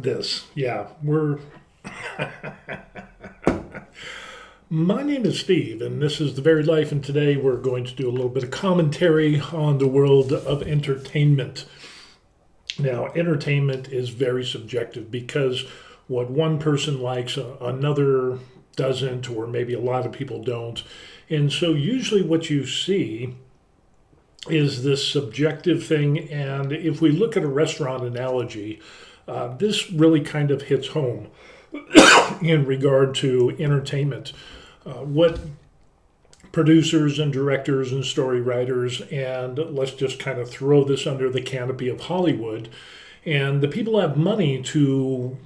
This. Yeah, we're. My name is Steve, and this is The Varied Life, and today we're going to do a little bit of commentary on the world of entertainment. Now, entertainment is very subjective because what one person likes, another doesn't, or maybe a lot of people don't. And so, usually, what you see is this subjective thing. And if we look at a restaurant analogy, this really kind of hits home in regard to entertainment. What producers and directors and story writers, and let's just kind of throw this under the canopy of Hollywood, and the people have money to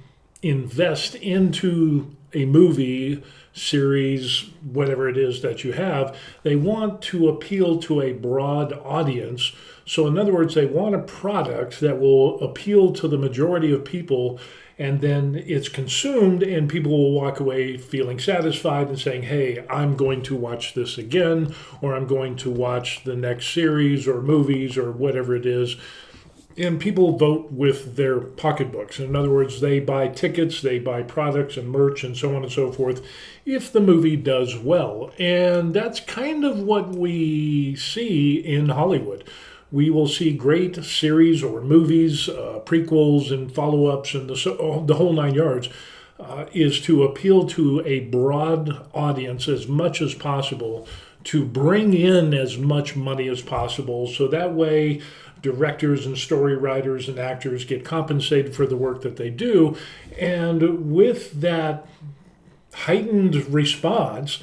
invest into a movie, series, whatever it is that you have, they want to appeal to a broad audience. So, in other words, they want a product that will appeal to the majority of people, and then it's consumed, and people will walk away feeling satisfied and saying, hey, I'm going to watch this again, or I'm going to watch the next series or movies or whatever it is. And people vote with their pocketbooks. In other words, they buy tickets, they buy products and merch and so on and so forth if the movie does well. And that's kind of what we see in Hollywood. We will see great series or movies, prequels and follow-ups and the whole nine yards, is to appeal to a broad audience as much as possible, to bring in as much money as possible, so that way directors and story writers and actors get compensated for the work that they do. And with that heightened response,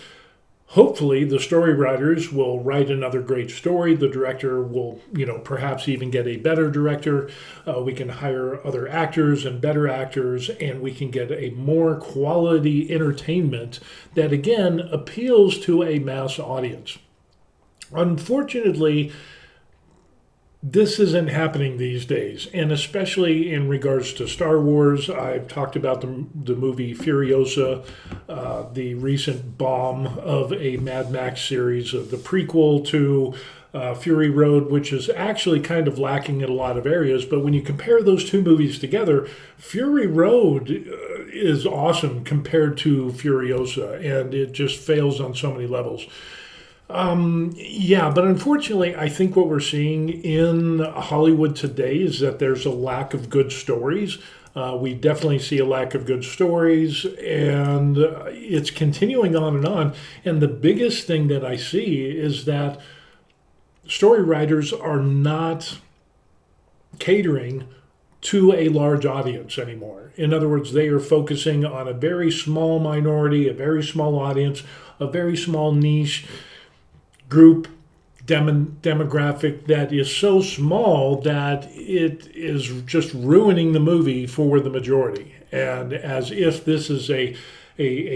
hopefully the story writers will write another great story. The director will, perhaps even get a better director. We can hire other actors and better actors, and we can get a more quality entertainment that, again, appeals to a mass audience. Unfortunately, this isn't happening these days, and especially in regards to Star Wars. I've talked about the movie Furiosa, the recent bomb of a Mad Max series, the prequel to Fury Road, which is actually kind of lacking in a lot of areas. But when you compare those two movies together, Fury Road is awesome compared to Furiosa, and it just fails on so many levels. But unfortunately, I think what we're seeing in Hollywood today is that there's a lack of good stories. We definitely see a lack of good stories, and it's continuing on and on. And the biggest thing that I see is that story writers are not catering to a large audience anymore. In other words, they are focusing on a very small minority, a very small audience, a very small niche group demographic that is so small that it is just ruining the movie for the majority. And as if this is a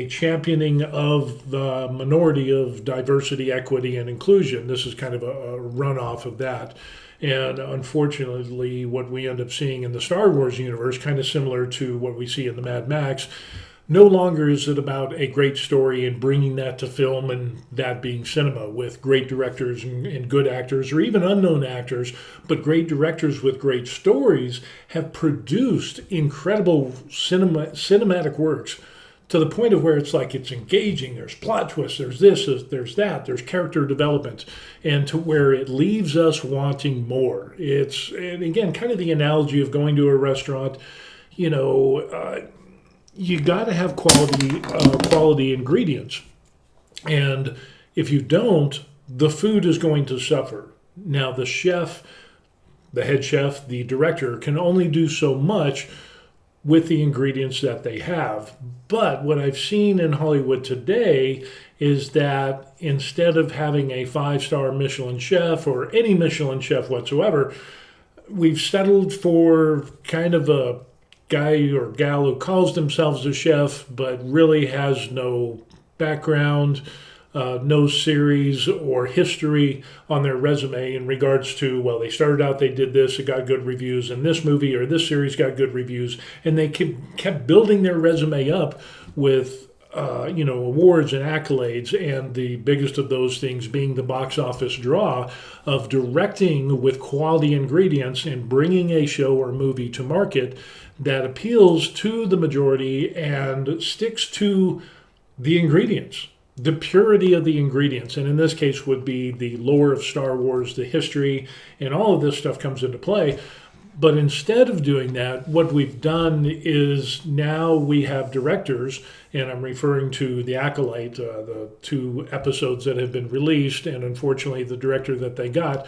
championing of the minority of diversity, equity, and inclusion. This is kind of a runoff of that. And unfortunately, what we end up seeing in the Star Wars universe, kind of similar to what we see in the Mad Max, no longer is it about a great story and bringing that to film and that being cinema with great directors and good actors, or even unknown actors, but great directors with great stories have produced incredible cinematic works to the point of where it's like it's engaging. There's plot twists, there's this, there's that, there's character development, and to where it leaves us wanting more. And again, kind of the analogy of going to a restaurant, you got to have quality ingredients, and if you don't, the food is going to suffer. Now, the chef, the head chef, the director can only do so much with the ingredients that they have. But what I've seen in Hollywood today is that instead of having a 5-star Michelin chef or any Michelin chef whatsoever, we've settled for kind of a guy or gal who calls themselves a chef but really has no background, no series or history on their resume in regards to, well, they started out, they did this, it got good reviews, and this movie or this series got good reviews, and they kept building their resume up with awards and accolades, and the biggest of those things being the box office draw of directing with quality ingredients and bringing a show or movie to market that appeals to the majority and sticks to the ingredients, the purity of the ingredients. And in this case would be the lore of Star Wars, the history, and all of this stuff comes into play. But instead of doing that, what we've done is now we have directors, and I'm referring to The Acolyte, the 2 episodes that have been released, and unfortunately the director that they got,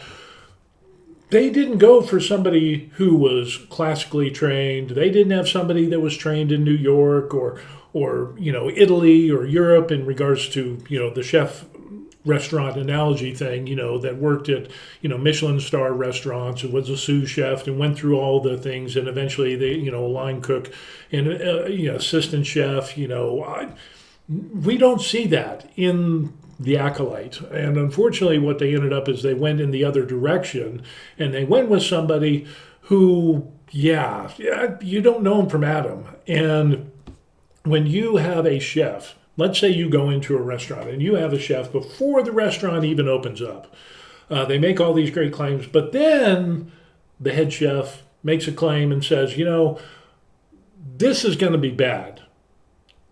they didn't go for somebody who was classically trained. They didn't have somebody that was trained in New York or Italy or Europe in regards to, the chef restaurant analogy thing, that worked at, Michelin star restaurants and was a sous chef and went through all the things, and eventually they, a line cook and assistant chef. We don't see that in The Acolyte. And unfortunately what they ended up is they went in the other direction, and they went with somebody who, you don't know him from Adam. And when you have a chef, let's say you go into a restaurant and you have a chef before the restaurant even opens up. They make all these great claims, but then the head chef makes a claim and says, this is going to be bad,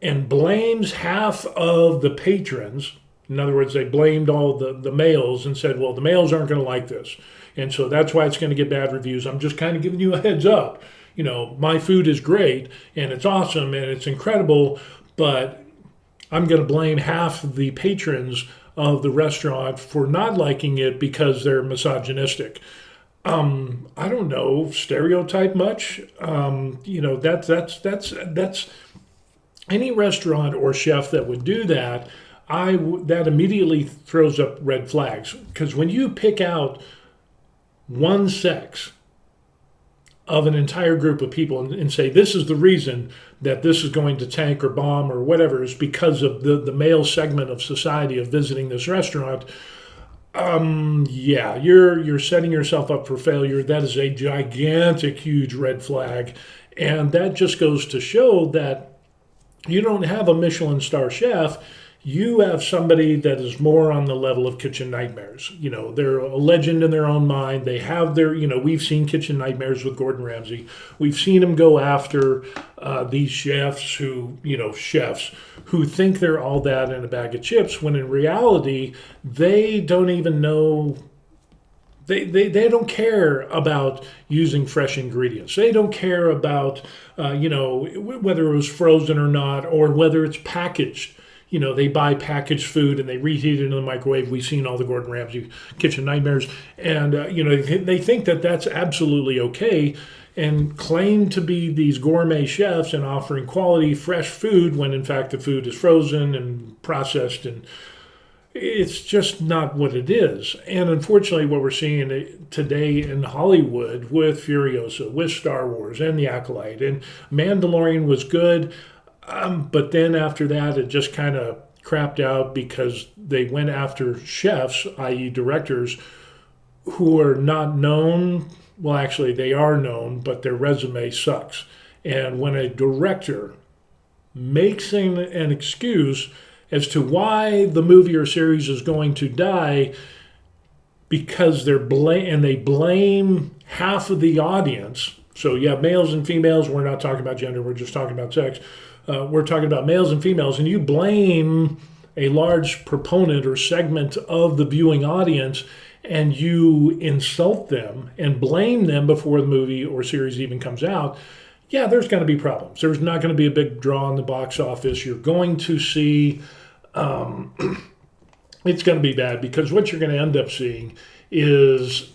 and blames half of the patrons. In other words, they blamed all the males and said, well, the males aren't going to like this. And so that's why it's going to get bad reviews. I'm just kind of giving you a heads up. My food is great and it's awesome and it's incredible, but I'm going to blame half the patrons of the restaurant for not liking it because they're misogynistic. I don't know, stereotype much. That's any restaurant or chef that would do that. That immediately throws up red flags, because when you pick out one sex of an entire group of people and say this is the reason that this is going to tank or bomb or whatever, is because of the male segment of society of visiting this restaurant, you're setting yourself up for failure. That is a gigantic, huge red flag. And that just goes to show that you don't have a Michelin star chef. You have somebody that is more on the level of Kitchen Nightmares. They're a legend in their own mind. They have their, we've seen Kitchen Nightmares with Gordon Ramsay. We've seen him go after these chefs who think they're all that in a bag of chips, when in reality, they don't even know. They don't care about using fresh ingredients. They don't care about, whether it was frozen or not, or whether it's packaged. They buy packaged food and they reheat it in the microwave. We've seen all the Gordon Ramsay Kitchen Nightmares. And, they think that that's absolutely okay, and claim to be these gourmet chefs and offering quality, fresh food when in fact the food is frozen and processed, and it's just not what it is. And unfortunately, what we're seeing today in Hollywood with Furiosa, with Star Wars and The Acolyte, and Mandalorian was good. But then after that, it just kind of crapped out because they went after chefs, i.e. directors, who are not known. Well, actually, they are known, but their resume sucks. And when a director makes an excuse as to why the movie or series is going to die because they blame half of the audience. So you have males and females. We're not talking about gender. We're just talking about sex. We're talking about males and females, and you blame a large proponent or segment of the viewing audience, and you insult them and blame them before the movie or series even comes out. Yeah, there's going to be problems. There's not going to be a big draw in the box office. You're going to see it's going to be bad, because what you're going to end up seeing is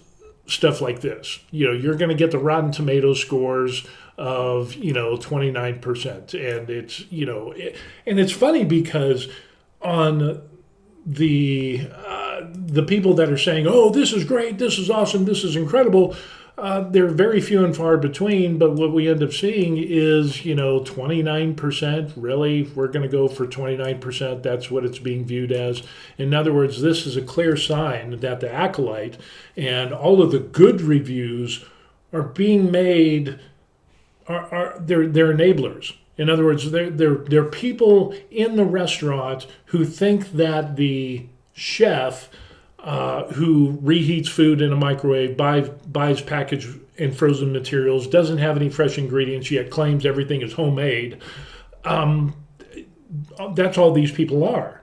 stuff like this. You're going to get the Rotten Tomatoes scores of 29%, and it's and it's funny because on the people that are saying, oh, this is great, this is awesome, this is incredible, they're very few and far between. But what we end up seeing is 29%. Really, we're going to go for 29%. That's what it's being viewed as. In other words, this is a clear sign that The Acolyte and all of the good reviews are being made. They're enablers. In other words, there are people in the restaurant who think that the chef who reheats food in a microwave, buys packaged and frozen materials, doesn't have any fresh ingredients yet, claims everything is homemade. Um, that's all these people are.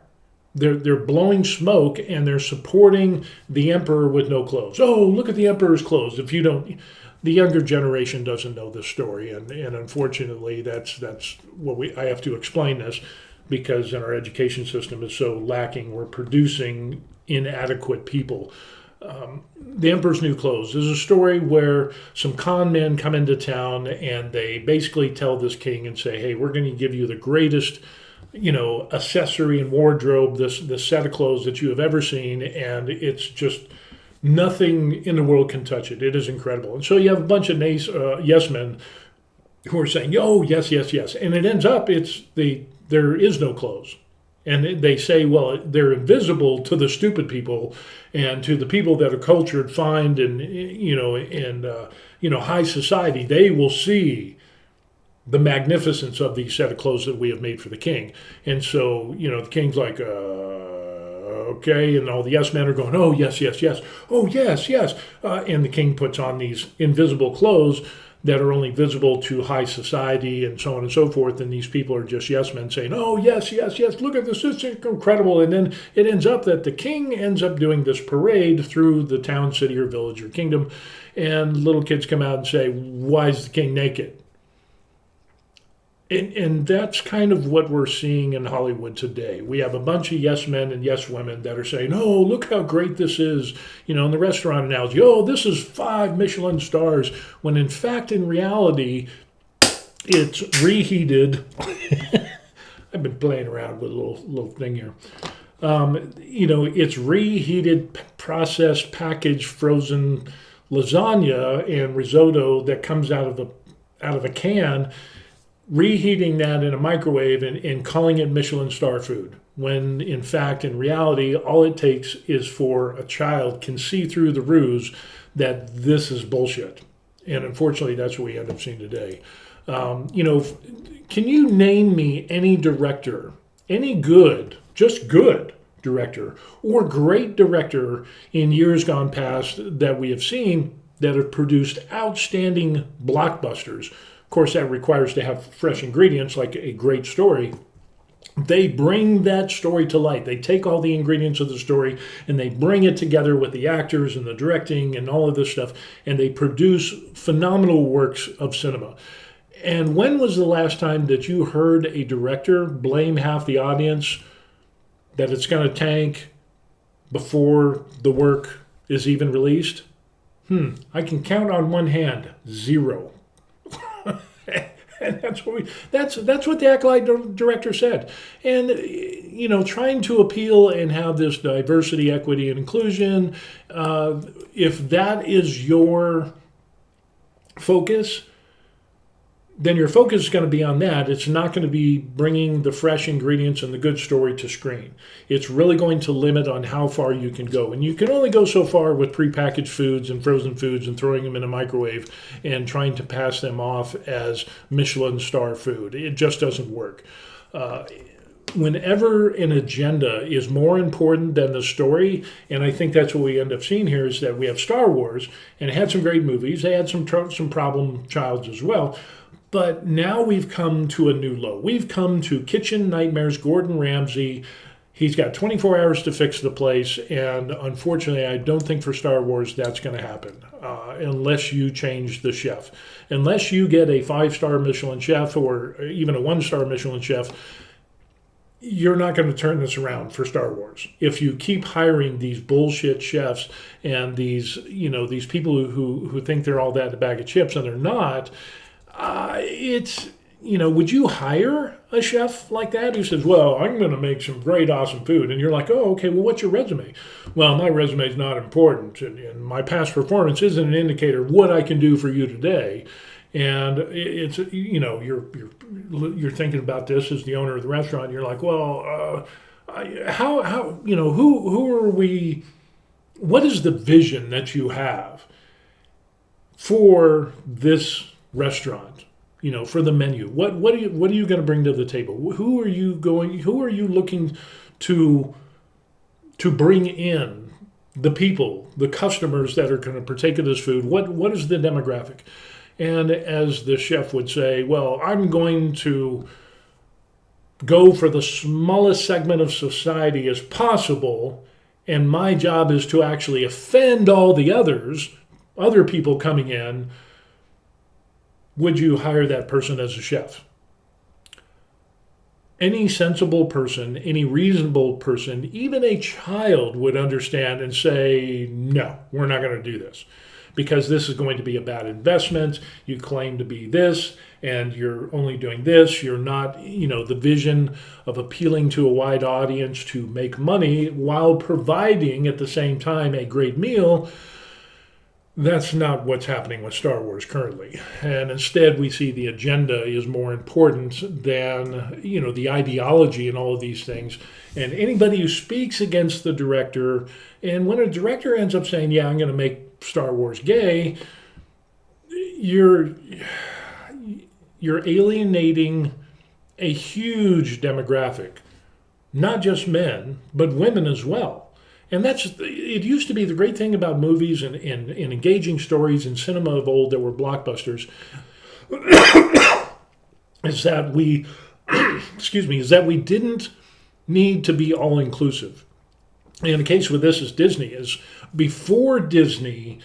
They're blowing smoke and they're supporting the emperor with no clothes. Oh, look at the emperor's clothes. If you don't, the younger generation doesn't know this story, and unfortunately, that's what I have to explain this because in our education system is so lacking. We're producing inadequate people. The Emperor's New Clothes. There's a story where some con men come into town and they basically tell this king and say, "Hey, we're going to give you the greatest, accessory and wardrobe, this set of clothes that you have ever seen, and it's just nothing in the world can touch it. It is incredible." And so you have a bunch of yes men who are saying, "Oh, yes, yes, yes," and it ends up there is no clothes. And they say, well, they're invisible to the stupid people, and to the people that are cultured, fine, and high society. They will see the magnificence of the set of clothes that we have made for the king. And so, the king's like, okay, and all the yes men are going, oh yes, yes, yes, oh yes, yes, and the king puts on these invisible clothes that are only visible to high society and so on and so forth. And these people are just yes men saying, oh, yes, yes, yes, look at this, it's incredible. And then it ends up that the king ends up doing this parade through the town, city, or village or kingdom. And little kids come out and say, why is the king naked? And that's kind of what we're seeing in Hollywood today. We have a bunch of yes men and yes women that are saying, oh, look how great this is. In the restaurant analogy, oh, this is 5 Michelin stars. When in fact, in reality, it's reheated. I've been playing around with a little thing here. It's reheated, processed, packaged, frozen lasagna and risotto that comes out of a can, reheating that in a microwave and calling it Michelin star food, when in fact, in reality, all it takes is for a child can see through the ruse that this is bullshit. And unfortunately, that's what we end up seeing today. Can you name me any director, any good, just good director, or great director in years gone past that we have seen that have produced outstanding blockbusters? Of course, that requires to have fresh ingredients, like a great story. They bring that story to light. They take all the ingredients of the story and they bring it together with the actors and the directing and all of this stuff, and they produce phenomenal works of cinema. And when was the last time that you heard a director blame half the audience that it's going to tank before the work is even released? I can count on one hand, 0. And that's what the Acolyte director said. And trying to appeal and have this diversity, equity, and inclusion, if that is your focus, then your focus is going to be on that. It's not going to be bringing the fresh ingredients and the good story to screen. It's really going to limit on how far you can go. And you can only go so far with prepackaged foods and frozen foods and throwing them in a microwave and trying to pass them off as Michelin star food. It just doesn't work. Whenever an agenda is more important than the story, and I think that's what we end up seeing here, is that we have Star Wars, and it had some great movies. They had some problem childs as well. But now we've come to a new low. We've come to Kitchen Nightmares, Gordon Ramsay. He's got 24 hours to fix the place. And unfortunately, I don't think for Star Wars that's going to happen unless you change the chef. Unless you get a 5-star Michelin chef or even a 1-star Michelin chef, you're not going to turn this around for Star Wars. If you keep hiring these bullshit chefs and these people who think they're all that in a bag of chips and they're not, would you hire a chef like that who says, well, I'm going to make some great, awesome food? And you're like, oh, okay, well, what's your resume? Well, my resume is not important. And my past performance isn't an indicator of what I can do for you today. And it's, you're thinking about this as the owner of the restaurant. And you're like, well, who are we? What is the vision that you have for this restaurant? for the menu. What are you going to bring to the table? Who are you looking to bring in the people, the customers that are going to partake of this food? What is the demographic? And as the chef would say, well, I'm going to go for the smallest segment of society as possible, and my job is to actually offend all the other people coming in. Would you hire that person as a chef? Any sensible person, any reasonable person, even a child would understand and say, no, we're not going to do this because this is going to be a bad investment. You claim to be this and you're only doing this. You're not, the vision of appealing to a wide audience to make money while providing at the same time a great meal. That's not what's happening with Star Wars currently. And instead, we see the agenda is more important than, the ideology and all of these things. And anybody who speaks against the director, and when a director ends up saying, yeah, I'm going to make Star Wars gay, you're alienating a huge demographic, not just men, but women as well. And it used to be the great thing about movies and engaging stories in cinema of old that were blockbusters is that we didn't need to be all inclusive. And the case with this is Disney is before Disney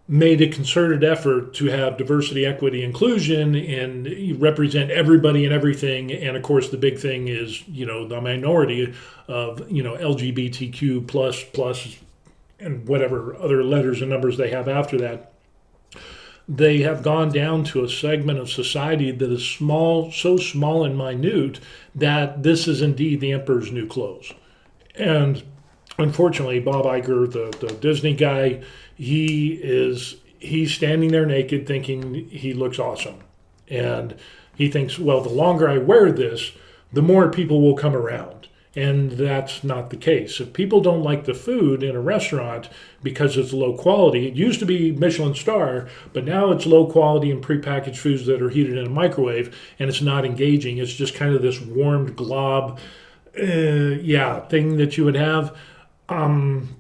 made a concerted effort to have diversity, equity, inclusion, and represent everybody and everything. And of course, the big thing is, the minority of, LGBTQ plus, and whatever other letters and numbers they have after that. They have gone down to a segment of society that is small, so small and minute that this is indeed the emperor's new clothes. And unfortunately, Bob Iger, the Disney guy, he's standing there naked thinking he looks awesome. And he thinks, well, the longer I wear this, the more people will come around. And that's not the case. If people don't like the food in a restaurant because it's low quality, it used to be Michelin star, but now it's low quality and prepackaged foods that are heated in a microwave, and it's not engaging. It's just kind of this warmed glob, thing that you would have. I'm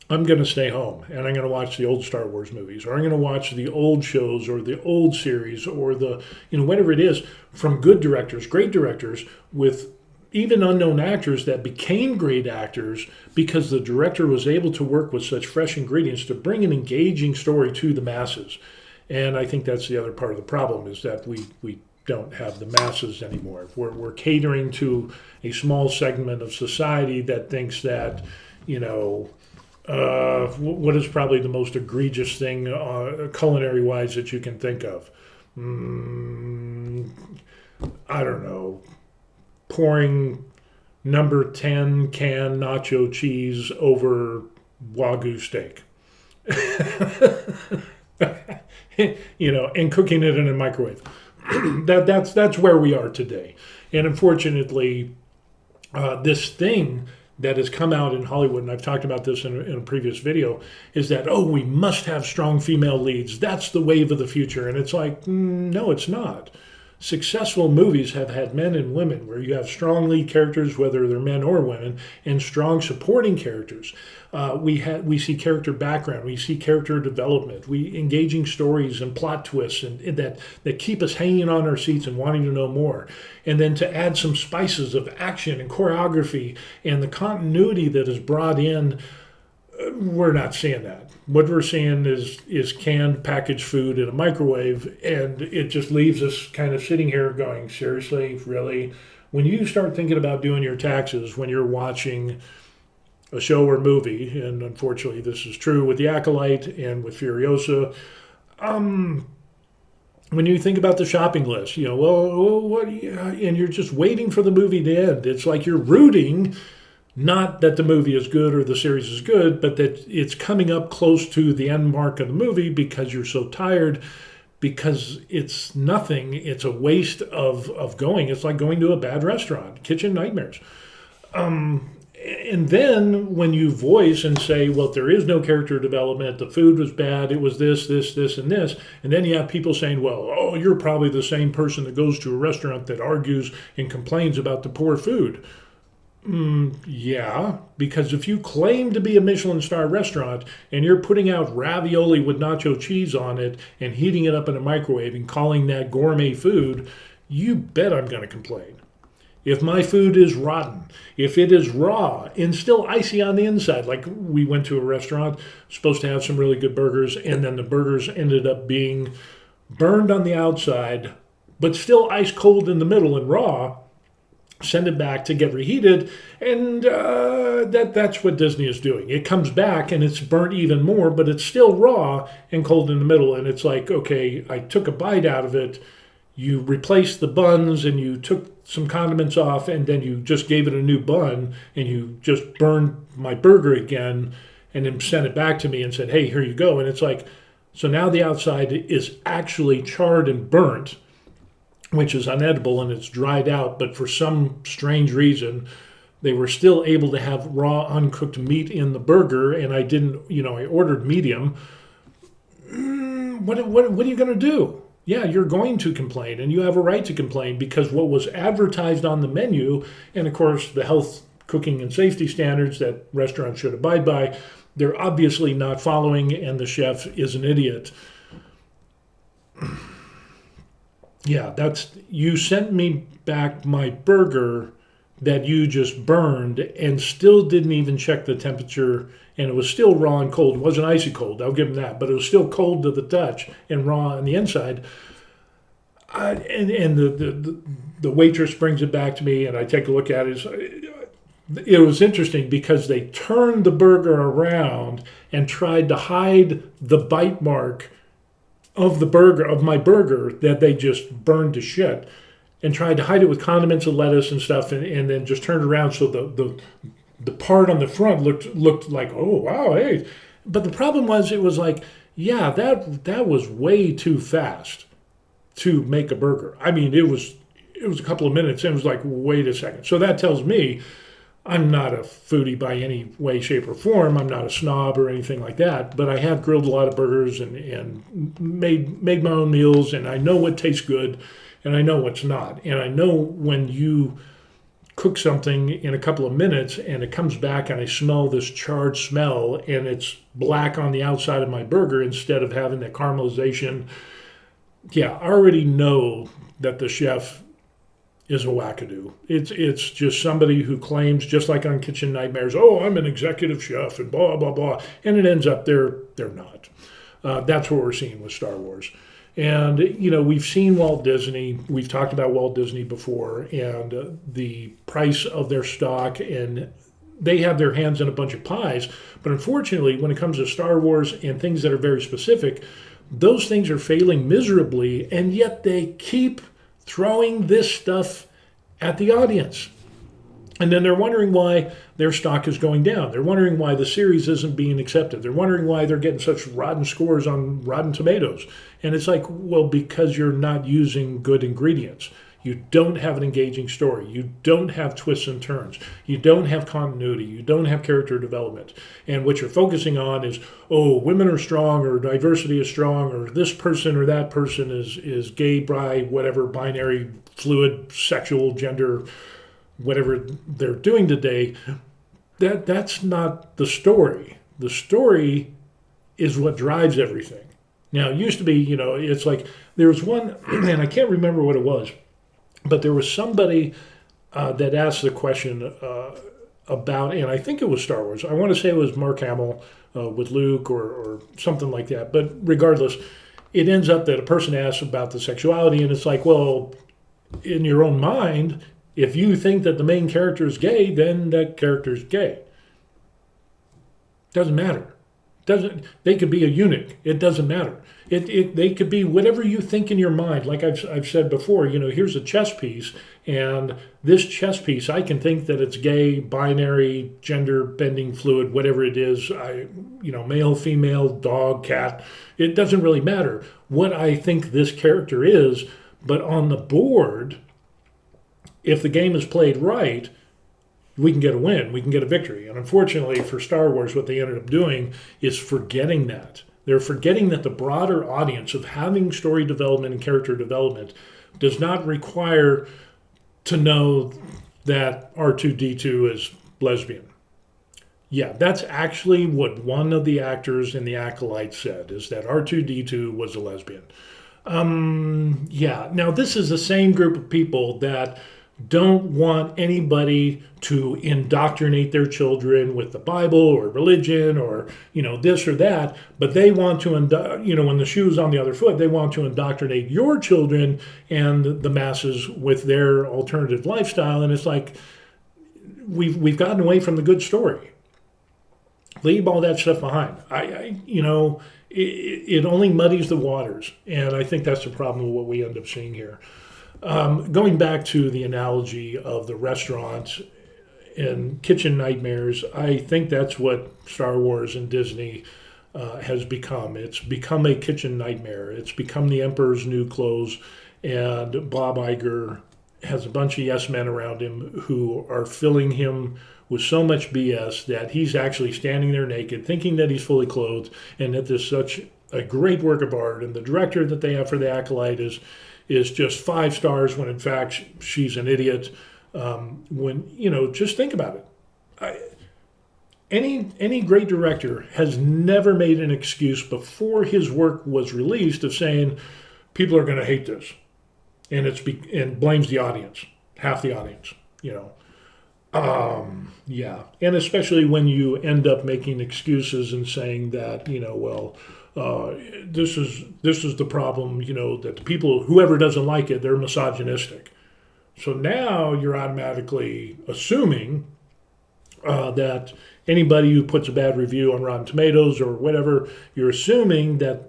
going to stay home and I'm going to watch the old Star Wars movies, or I'm going to watch the old shows or the old series or whatever it is from good directors, great directors with even unknown actors that became great actors because the director was able to work with such fresh ingredients to bring an engaging story to the masses. And I think that's the other part of the problem is that we don't have the masses anymore. We're catering to a small segment of society that thinks that, what is probably the most egregious thing culinary-wise that you can think of? I don't know. Pouring number 10 can nacho cheese over Wagyu steak. And cooking it in a microwave. That's where we are today. And unfortunately, this thing that has come out in Hollywood, and I've talked about this in a previous video, is that, we must have strong female leads. That's the wave of the future. And it's like, no, it's not. Successful movies have had men and women where you have strong lead characters, whether they're men or women, and strong supporting characters. We see character background, we see character development, we engaging stories and plot twists and that keep us hanging on our seats and wanting to know more. And then to add some spices of action and choreography and the continuity that is brought in, we're not seeing that. What we're seeing is canned packaged food in a microwave, and it just leaves us kind of sitting here going, seriously, really? When you start thinking about doing your taxes when you're watching a show or movie, and unfortunately this is true with The Acolyte and with Furiosa, when you think about the shopping list, and you're just waiting for the movie to end. It's like you're rooting, not that the movie is good or the series is good, but that it's coming up close to the end mark of the movie because you're so tired, because it's nothing. It's a waste of going. It's like going to a bad restaurant, kitchen nightmares. And then when you voice and say, well, there is no character development, the food was bad, it was this, this, this, and this, and then you have people saying, well, oh, you're probably the same person that goes to a restaurant that argues and complains about the poor food. Yeah, because if you claim to be a Michelin star restaurant and you're putting out ravioli with nacho cheese on it and heating it up in a microwave and calling that gourmet food, you bet I'm going to complain. If my food is rotten, if it is raw and still icy on the inside, like we went to a restaurant supposed to have some really good burgers, and then the burgers ended up being burned on the outside, but still ice cold in the middle and raw, send it back to get reheated, and that's what Disney is doing. It comes back and it's burnt even more, but it's still raw and cold in the middle, and it's like, okay, I took a bite out of it, you replaced the buns and you took some condiments off, and then you just gave it a new bun, and you just burned my burger again, and then sent it back to me and said, hey, here you go. And it's like, so now the outside is actually charred and burnt, which is unedible, and it's dried out, but for some strange reason, they were still able to have raw, uncooked meat in the burger, and I didn't, I ordered medium. What are you going to do? Yeah, you're going to complain, and you have a right to complain, because what was advertised on the menu, and of course the health, cooking, and safety standards that restaurants should abide by, they're obviously not following, and the chef is an idiot. Yeah, you sent me back my burger that you just burned and still didn't even check the temperature, and it was still raw and cold. It wasn't icy cold, I'll give them that, but it was still cold to the touch and raw on the inside. And the waitress brings it back to me, and I take a look at it. It was interesting because they turned the burger around and tried to hide the bite mark of my burger that they just burned to shit, and tried to hide it with condiments and lettuce and stuff, and then just turned around so the part on the front looked like, oh wow, hey. But the problem was, it was like, yeah, that was way too fast to make a burger. I mean, it was a couple of minutes, and it was like, wait a second. So that tells me I'm not a foodie by any way, shape, or form. I'm not a snob or anything like that, but I have grilled a lot of burgers and made my own meals, and I know what tastes good and I know what's not. And I know when you cook something in a couple of minutes and it comes back and I smell this charred smell and it's black on the outside of my burger instead of having that caramelization. Yeah, I already know that the chef is a wackadoo. It's just somebody who claims, just like on Kitchen Nightmares, oh, I'm an executive chef and blah, blah, blah. And it ends up they're not. That's what we're seeing with Star Wars. And, we've seen Walt Disney. We've talked about Walt Disney before, and the price of their stock, and they have their hands in a bunch of pies. But unfortunately, when it comes to Star Wars and things that are very specific, those things are failing miserably, and yet they keep throwing this stuff at the audience. And then they're wondering why their stock is going down. They're wondering why the series isn't being accepted. They're wondering why they're getting such rotten scores on Rotten Tomatoes. And it's like, well, because you're not using good ingredients. You don't have an engaging story. You don't have twists and turns. You don't have continuity. You don't have character development. And what you're focusing on is, oh, women are strong, or diversity is strong, or this person or that person is gay, bi, whatever, binary, fluid, sexual, gender, whatever they're doing today. That's not the story. The story is what drives everything. Now, it used to be, it's like there was one, and I can't remember what it was, but there was somebody that asked the question about, and I think it was Star Wars. I want to say it was Mark Hamill with Luke or something like that. But regardless, it ends up that a person asks about the sexuality, and it's like, well, in your own mind, if you think that the main character is gay, then that character is gay. Doesn't matter. They could be a eunuch. It doesn't matter. They could be whatever you think in your mind. Like I've said before, here's a chess piece, and this chess piece, I can think that it's gay, binary, gender bending, fluid, whatever it is. Male, female, dog, cat. It doesn't really matter what I think this character is. But on the board, if the game is played right, we can get a win, we can get a victory. And unfortunately for Star Wars, what they ended up doing is forgetting that. They're forgetting that the broader audience of having story development and character development does not require to know that R2-D2 is lesbian. Yeah, that's actually what one of the actors in The Acolyte said, is that R2-D2 was a lesbian. Yeah, now this is the same group of people that don't want anybody to indoctrinate their children with the Bible or religion or, this or that, but they want to, when the shoe's on the other foot, they want to indoctrinate your children and the masses with their alternative lifestyle. And it's like, we've gotten away from the good story. Leave all that stuff behind. It only muddies the waters. And I think that's the problem with what we end up seeing here. Going back to the analogy of the restaurant and kitchen nightmares, I think that's what Star Wars and Disney has become. It's become a kitchen nightmare. It's become the Emperor's New Clothes, and Bob Iger has a bunch of yes men around him who are filling him with so much BS that he's actually standing there naked, thinking that he's fully clothed, and that there's such a great work of art. And the director that they have for The Acolyte is just 5 stars when in fact she's an idiot. Just think about it. Any great director has never made an excuse before his work was released of saying people are going to hate this, and blames the audience, half the audience. Yeah, and especially when you end up making excuses and saying that this is the problem, that the people, whoever doesn't like it, they're misogynistic. So now you're automatically assuming that anybody who puts a bad review on Rotten Tomatoes or whatever, you're assuming that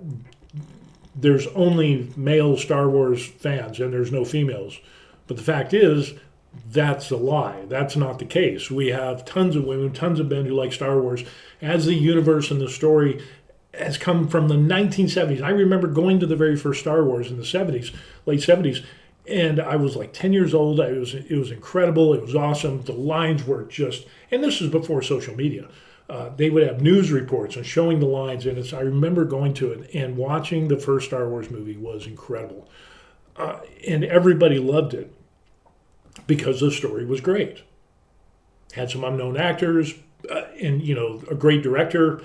there's only male Star Wars fans and there's no females. But the fact is, that's a lie. That's not the case. We have tons of women, tons of men who like Star Wars, as the universe and the story has come from the 1970s. I remember going to the very first Star Wars in the 70s, late 70s, and I was like 10 years old. It was incredible. It was awesome. The lines were just, and this was before social media. They would have news reports and showing the lines, and I remember going to it and watching the first Star Wars movie was incredible. And everybody loved it because the story was great. Had some unknown actors, and a great director.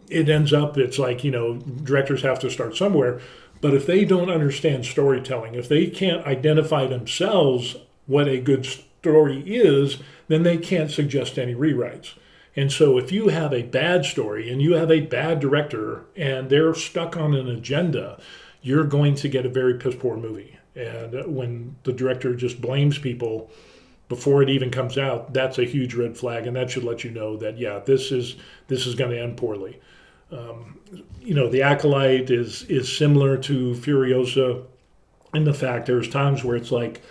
It ends up, it's like, directors have to start somewhere. But if they don't understand storytelling, if they can't identify themselves what a good story is, then they can't suggest any rewrites. And so if you have a bad story and you have a bad director and they're stuck on an agenda, you're going to get a very piss poor movie. And when the director just blames people before it even comes out, that's a huge red flag, and that should let you know that, yeah, this is going to end poorly. The Acolyte is similar to Furiosa in the fact there's times where it's like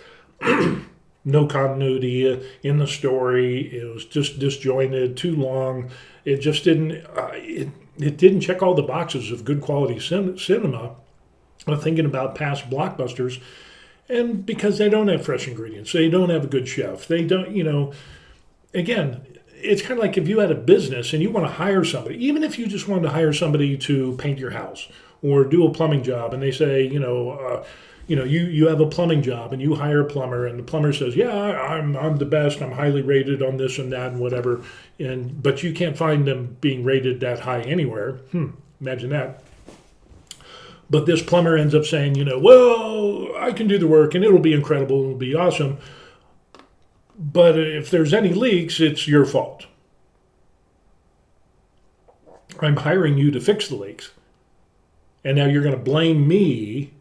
no continuity in the story. It was just disjointed, too long. It just didn't it didn't check all the boxes of good quality cinema. I'm thinking about past blockbusters, and because they don't have fresh ingredients, they don't have a good chef. They don't, again, it's kind of like if you had a business and you want to hire somebody, even if you just wanted to hire somebody to paint your house or do a plumbing job, and they say, you have a plumbing job and you hire a plumber, and the plumber says, yeah, I'm the best, I'm highly rated on this and that and whatever, but you can't find them being rated that high anywhere. Imagine that. But this plumber ends up saying, well, I can do the work and it'll be incredible, it'll be awesome. But if there's any leaks, it's your fault. I'm hiring you to fix the leaks. And now you're going to blame me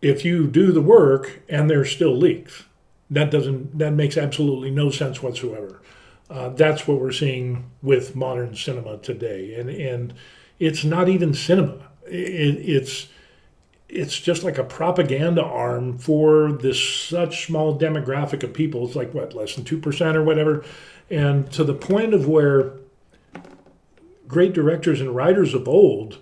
if you do the work and there's still leaks. That makes absolutely no sense whatsoever. That's what we're seeing with modern cinema today. And it's not even cinema. It's just like a propaganda arm for this such small demographic of people. It's like, less than 2% or whatever. And to the point of where great directors and writers of old,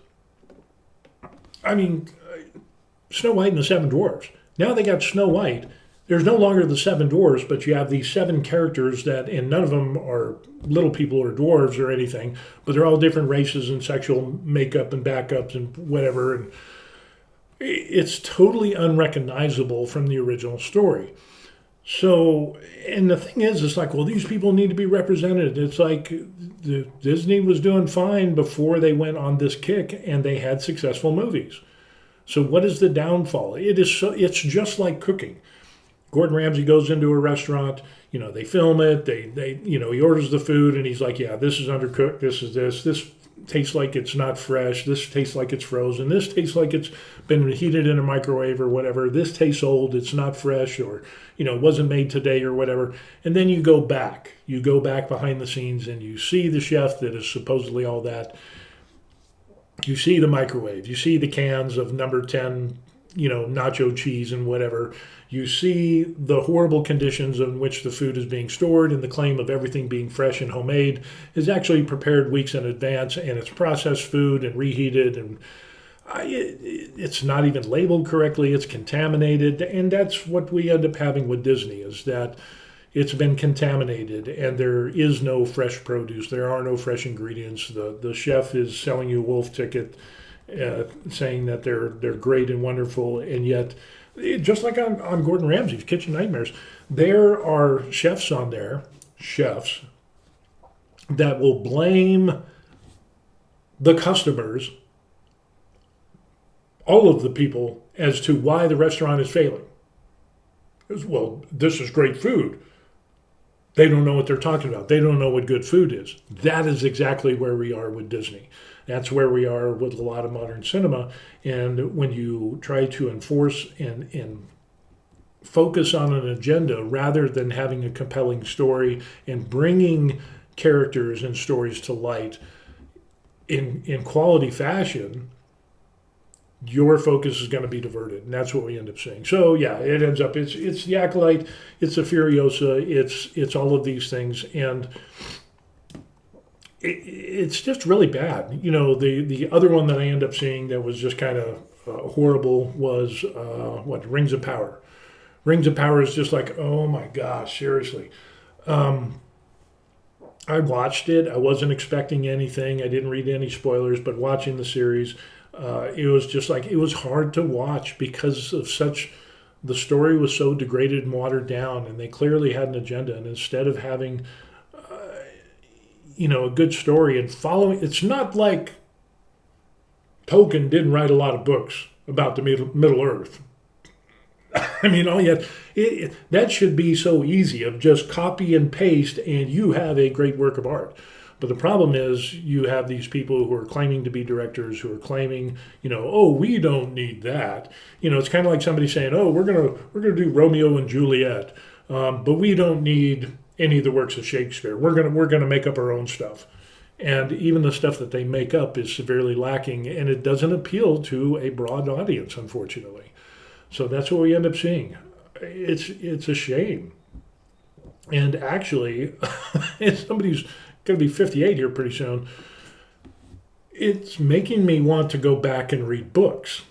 Snow White and the Seven Dwarfs. Now they got Snow White there's no longer the seven dwarfs, but you have these seven characters that, and none of them are little people or dwarves or anything, but they're all different races and sexual makeup and backups and whatever. And it's totally unrecognizable from the original story. So, and the thing is, it's like, well, these people need to be represented. It's like Disney was doing fine before they went on this kick and they had successful movies. So, what is the downfall? It's just like cooking. Gordon Ramsay goes into a restaurant, they film it, he orders the food and he's like, yeah, this is undercooked, this tastes like it's not fresh, this tastes like it's frozen, this tastes like it's been heated in a microwave or whatever, this tastes old, it's not fresh, or, it wasn't made today or whatever. And then you go back behind the scenes and you see the chef that is supposedly all that. You see the microwave, you see the cans of number 10, nacho cheese and whatever. You see the horrible conditions in which the food is being stored, and the claim of everything being fresh and homemade is actually prepared weeks in advance, and it's processed food and reheated, and it's not even labeled correctly. It's contaminated, and that's what we end up having with Disney, is that it's been contaminated, and there is no fresh produce. There are no fresh ingredients. The chef is selling you a wolf ticket, saying that they're great and wonderful, and yet, just like on Gordon Ramsay's Kitchen Nightmares, there are chefs on there, that will blame the customers, all of the people, as to why the restaurant is failing. Well, this is great food. They don't know what they're talking about. They don't know what good food is. That is exactly where we are with Disney. That's where we are with a lot of modern cinema. And when you try to enforce and focus on an agenda rather than having a compelling story and bringing characters and stories to light in quality fashion, your focus is going to be diverted, and that's what we end up seeing. So yeah, it ends up it's the Acolyte, it's the Furiosa, it's all of these things, and it's just really bad. The other one that I end up seeing that was just kind of horrible was Rings of Power. Rings of Power is just like, oh my gosh, seriously. I watched it. I wasn't expecting anything. I didn't read any spoilers, but watching the series, it was just like, it was hard to watch because of the story was so degraded and watered down, and they clearly had an agenda. And instead of having, a good story and following, it's not like Tolkien didn't write a lot of books about the Middle Earth. I mean, that should be so easy of just copy and paste, and you have a great work of art. But the problem is you have these people who are claiming to be directors, who are claiming, oh, we don't need that. It's kind of like somebody saying, oh, we're gonna do Romeo and Juliet, but we don't need any of the works of Shakespeare. We're gonna make up our own stuff. And even the stuff that they make up is severely lacking, and it doesn't appeal to a broad audience, unfortunately. So that's what we end up seeing. It's a shame. And actually, as somebody who's going to be 58 here pretty soon, it's making me want to go back and read books,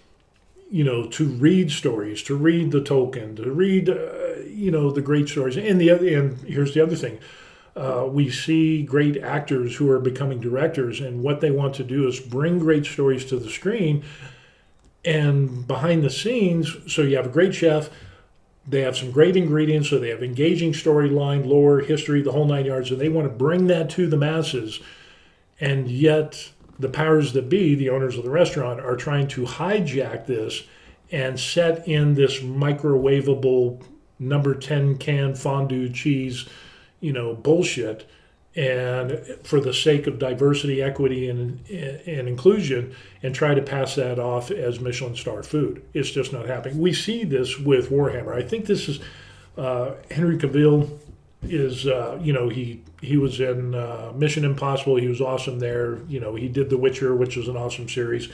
to read stories, to read the Tolkien, to read, the great stories. And here's the other thing. We see great actors who are becoming directors, and what they want to do is bring great stories to the screen. And behind the scenes, so you have a great chef, they have some great ingredients, so they have engaging storyline, lore, history, the whole nine yards, and they want to bring that to the masses. And yet the powers that be, the owners of the restaurant, are trying to hijack this and set in this microwavable number 10 can fondue cheese, bullshit. And for the sake of diversity, equity, and inclusion, and try to pass that off as Michelin star food. It's just not happening. We see this with Warhammer. I think this is Henry Cavill is, he was in Mission Impossible. He was awesome there. He did The Witcher, which was an awesome series.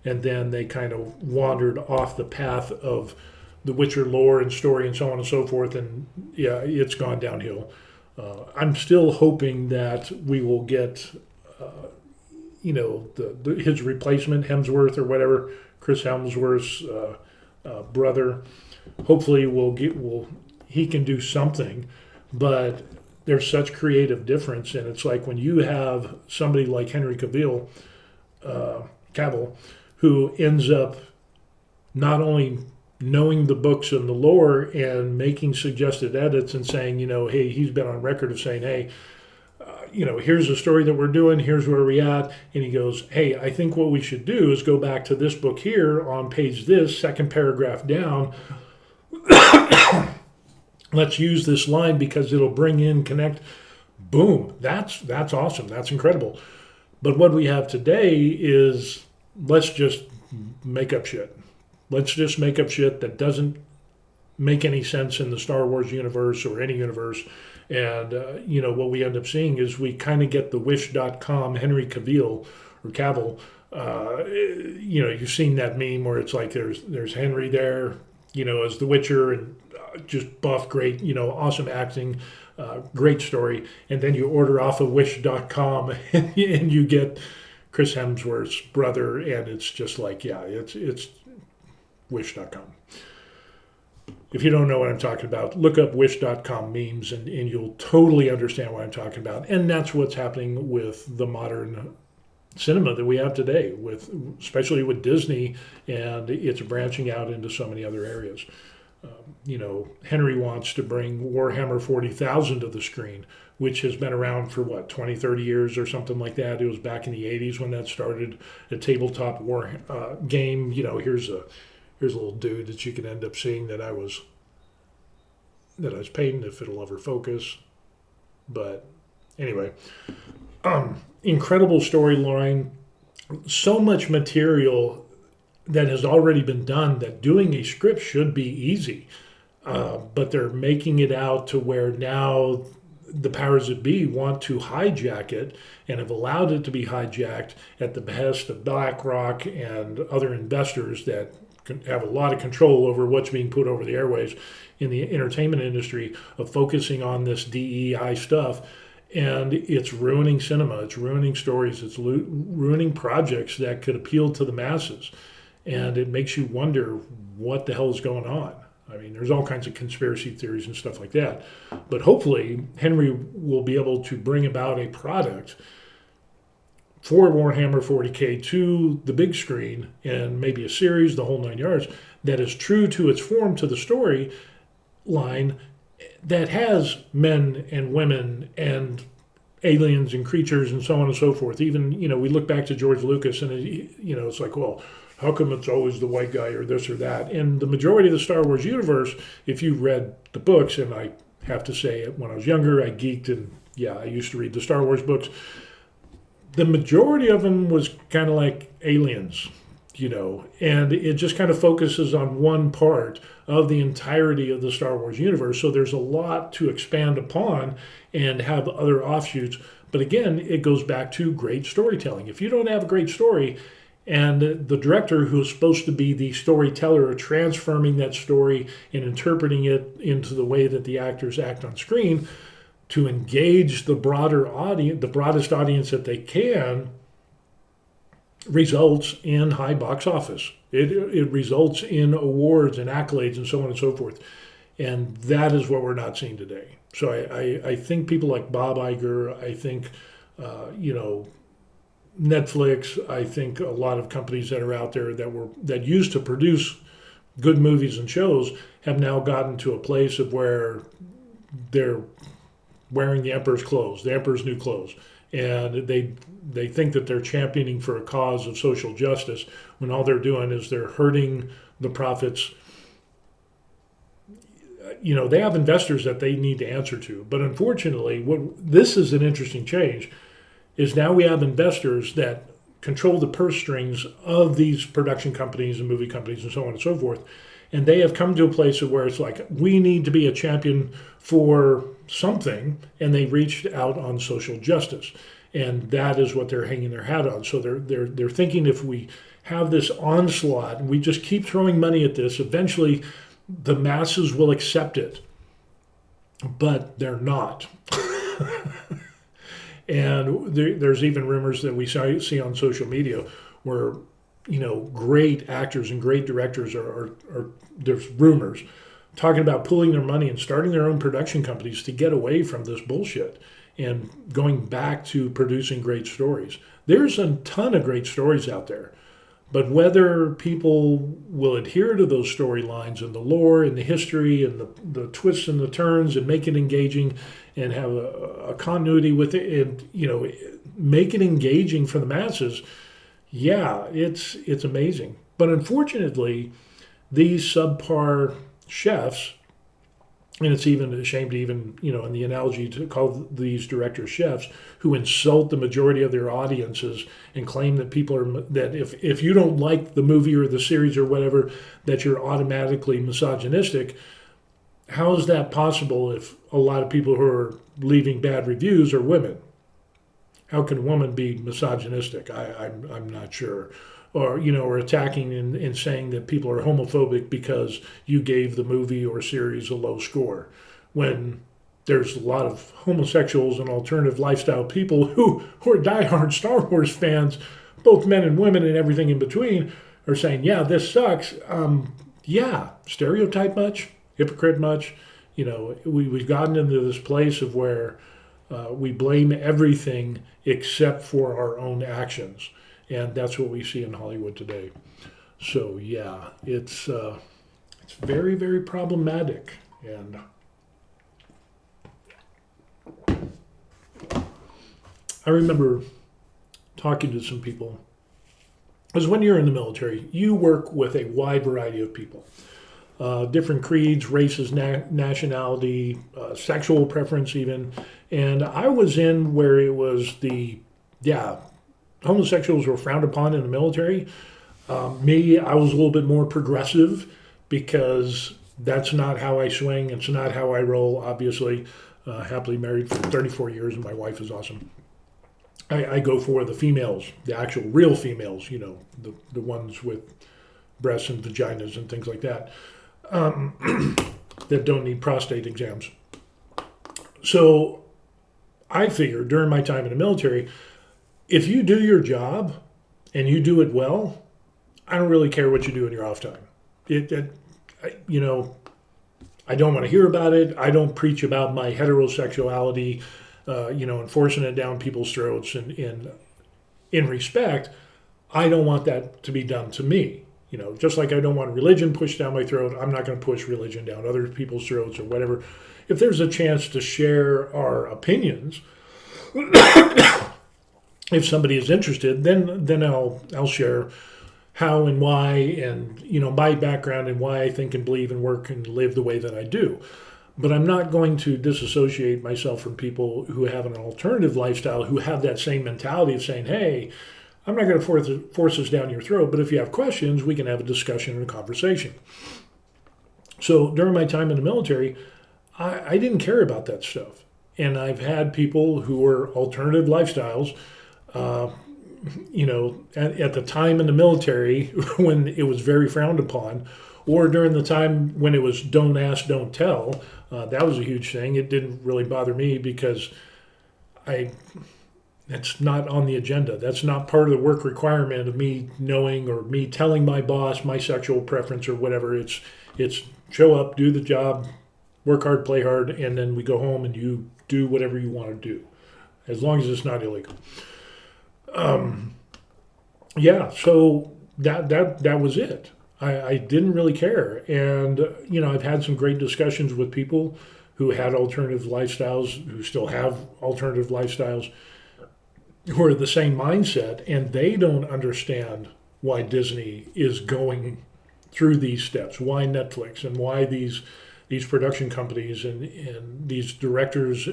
And then they kind of wandered off the path of the Witcher lore and story and so on and so forth. And yeah, it's gone downhill. I'm still hoping that we will get, his replacement, Hemsworth or whatever, Chris Hemsworth's brother. Hopefully, we'll he can do something, but there's such creative difference. And it's like when you have somebody like Henry Cavill, who ends up not only knowing the books and the lore and making suggested edits and saying, hey, he's been on record of saying, hey, here's the story that we're doing, here's where we're at. And he goes, hey, I think what we should do is go back to this book here on page this, second paragraph down. Let's use this line because it'll bring in, connect. Boom. That's awesome. That's incredible. But what we have today is let's just make up shit. Let's just make up shit that doesn't make any sense in the Star Wars universe or any universe. And, what we end up seeing is we kind of get the Wish.com Henry Cavill or Cavill. You've seen that meme where it's like there's Henry there, as the Witcher and just buff, great, awesome acting, great story. And then you order off of Wish.com and you get Chris Hemsworth's brother. And it's just like, yeah, it's Wish.com. If you don't know what I'm talking about, look up Wish.com memes and you'll totally understand what I'm talking about. And that's what's happening with the modern cinema that we have today, especially with Disney, and it's branching out into so many other areas. Henry wants to bring Warhammer 40,000 to the screen, which has been around for 20, 30 years or something like that. It was back in the 80s when that started, a tabletop war game. Here's a little dude that you can end up seeing that I was painting, if it'll ever focus. But anyway, incredible storyline, so much material that has already been done that doing a script should be easy. But they're making it out to where now the powers that be want to hijack it and have allowed it to be hijacked at the behest of BlackRock and other investors that have a lot of control over what's being put over the airways in the entertainment industry, of focusing on this DEI stuff. And it's ruining cinema, it's ruining stories, it's ruining projects that could appeal to the masses. And it makes you wonder what the hell is going on. I mean, there's all kinds of conspiracy theories and stuff like that. But hopefully, Henry will be able to bring about a product for Warhammer 40K to the big screen, and maybe a series, the whole 9 yards, that is true to its form, to the story line, that has men and women and aliens and creatures and so on and so forth. Even, we look back to George Lucas and, it's like, well, how come it's always the white guy or this or that? And the majority of the Star Wars universe, if you read the books, and I have to say, when I was younger, I geeked and, I used to read the Star Wars books. The majority of them was kind of like aliens, and it just kind of focuses on one part of the entirety of the Star Wars universe. So there's a lot to expand upon and have other offshoots. But again, it goes back to great storytelling. If you don't have a great story, and the director, who is supposed to be the storyteller, transforming that story and interpreting it into the way that the actors act on screen to engage the broader audience, the broadest audience that they can, results in high box office. It results in awards and accolades and so on and so forth. And that is what we're not seeing today. So I think people like Bob Iger, I think, Netflix, I think a lot of companies that are out there that used to produce good movies and shows have now gotten to a place of where they're wearing the emperor's clothes, the emperor's new clothes. And they think that they're championing for a cause of social justice when all they're doing is they're hurting the profits. They have investors that they need to answer to. But unfortunately, this is an interesting change, is now we have investors that control the purse strings of these production companies and movie companies and so on and so forth. And they have come to a place of where it's like, we need to be a champion for something, and they reached out on social justice. And that is what they're hanging their hat on. So they're thinking, if we have this onslaught and we just keep throwing money at this, eventually the masses will accept it. But they're not. And there's even rumors that we see on social media where, great actors and great directors are there's rumors, talking about pooling their money and starting their own production companies to get away from this bullshit and going back to producing great stories. There's a ton of great stories out there. But whether people will adhere to those storylines and the lore and the history and the twists and the turns and make it engaging and have a continuity with it and, make it engaging for the masses, yeah, it's amazing. But unfortunately, these subpar chefs, and it's even a shame to even, in the analogy to call these directors chefs, who insult the majority of their audiences and claim that people are, that if you don't like the movie or the series or whatever, that you're automatically misogynistic. How is that possible if a lot of people who are leaving bad reviews are women? How can a woman be misogynistic? I'm not sure. Or attacking and saying that people are homophobic because you gave the movie or series a low score, when there's a lot of homosexuals and alternative lifestyle people who are diehard Star Wars fans, both men and women and everything in between, are saying, yeah, this sucks. Yeah, stereotype much? Hypocrite much? We've gotten into this place of where we blame everything except for our own actions. And that's what we see in Hollywood today. So yeah, it's very, very problematic. And I remember talking to some people, because when you're in the military, you work with a wide variety of people, different creeds, races, nationality, sexual preference even. And I was in where it was homosexuals were frowned upon in the military. Me, I was a little bit more progressive because that's not how I swing. It's not how I roll, obviously. Happily married for 34 years, and my wife is awesome. I go for the females, the actual real females, the ones with breasts and vaginas and things like that, that don't need prostate exams. So I figured during my time in the military, if you do your job and you do it well, I don't really care what you do in your off time. I don't want to hear about it. I don't preach about my heterosexuality, and forcing it down people's throats. And in respect, I don't want that to be done to me. Just like I don't want religion pushed down my throat, I'm not going to push religion down other people's throats or whatever. If there's a chance to share our opinions, if somebody is interested, then I'll share how and why, and my background and why I think and believe and work and live the way that I do. But I'm not going to disassociate myself from people who have an alternative lifestyle, who have that same mentality of saying, hey, I'm not going to force this down your throat, but if you have questions, we can have a discussion and a conversation. So during my time in the military, I didn't care about that stuff. And I've had people who were alternative lifestyles, at the time in the military when it was very frowned upon, or during the time when it was don't ask, don't tell. That was a huge thing. It didn't really bother me because it's not on the agenda. That's not part of the work requirement of me knowing or me telling my boss my sexual preference or whatever. It's show up, do the job, work hard, play hard, and then we go home and you do whatever you want to do, as long as it's not illegal. So that was it. I didn't really care. And, I've had some great discussions with people who had alternative lifestyles, who still have alternative lifestyles, who are the same mindset, and they don't understand why Disney is going through these steps, why Netflix, and why these production companies and these directors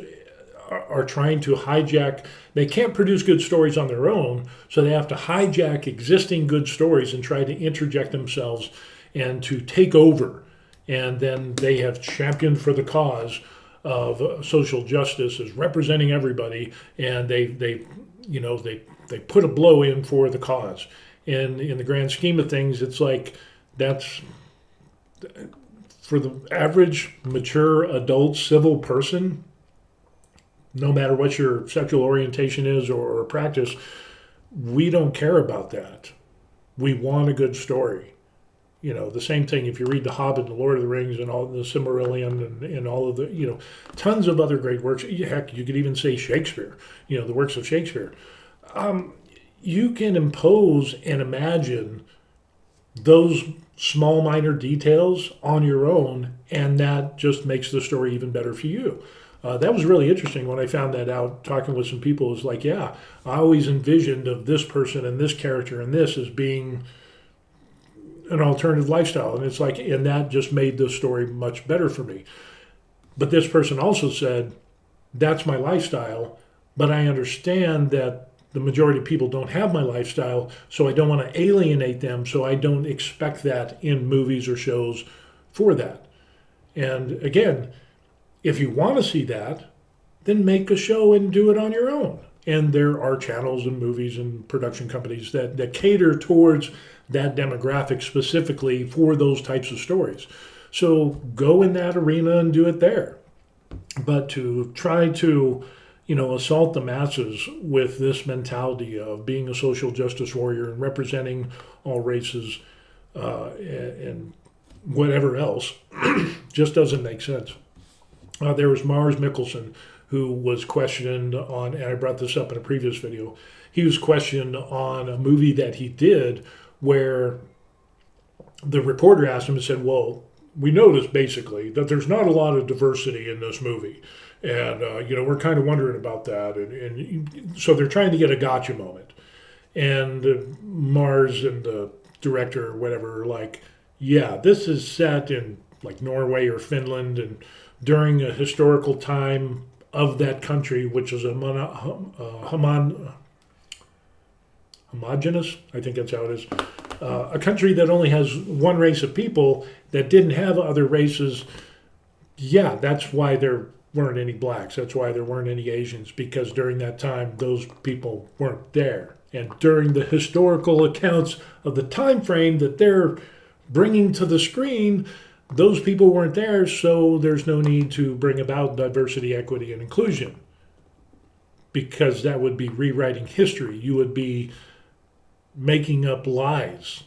are trying to hijack. They can't produce good stories on their own, so they have to hijack existing good stories and try to interject themselves and to take over. And then they have championed for the cause of social justice as representing everybody, and they put a blow in for the cause. And in the grand scheme of things, it's like that's for the average mature adult civil person. No matter what your sexual orientation is or practice, we don't care about that. We want a good story. The same thing if you read The Hobbit, The Lord of the Rings, and all the Silmarillion, and all of the, tons of other great works. Heck, you could even say Shakespeare, the works of Shakespeare. You can impose and imagine those small, minor details on your own, and that just makes the story even better for you. That was really interesting when I found that out, talking with some people. It was like, yeah, I always envisioned of this person and this character and this as being an alternative lifestyle. And it's like, and that just made the story much better for me. But this person also said, that's my lifestyle, but I understand that the majority of people don't have my lifestyle, so I don't want to alienate them, so I don't expect that in movies or shows for that. And again, if you want to see that, then make a show and do it on your own. And there are channels and movies and production companies that cater towards that demographic specifically for those types of stories. So go in that arena and do it there. But to try to, assault the masses with this mentality of being a social justice warrior and representing all races and whatever else just doesn't make sense. There was Mars Mickelson, who was questioned on, and I brought this up in a previous video, he was questioned on a movie that he did where the reporter asked him and said, well, we noticed basically that there's not a lot of diversity in this movie. And, we're kind of wondering about that. And so they're trying to get a gotcha moment. And Mars and the director or whatever are like, yeah, this is set in like Norway or Finland and during a historical time of that country, which is homogenous, I think that's how it is, a country that only has one race of people that didn't have other races. Yeah, that's why there weren't any blacks. That's why there weren't any Asians, because during that time, those people weren't there. And during the historical accounts of the time frame that they're bringing to the screen, those people weren't there, so there's no need to bring about diversity, equity, and inclusion, because that would be rewriting history. You would be making up lies.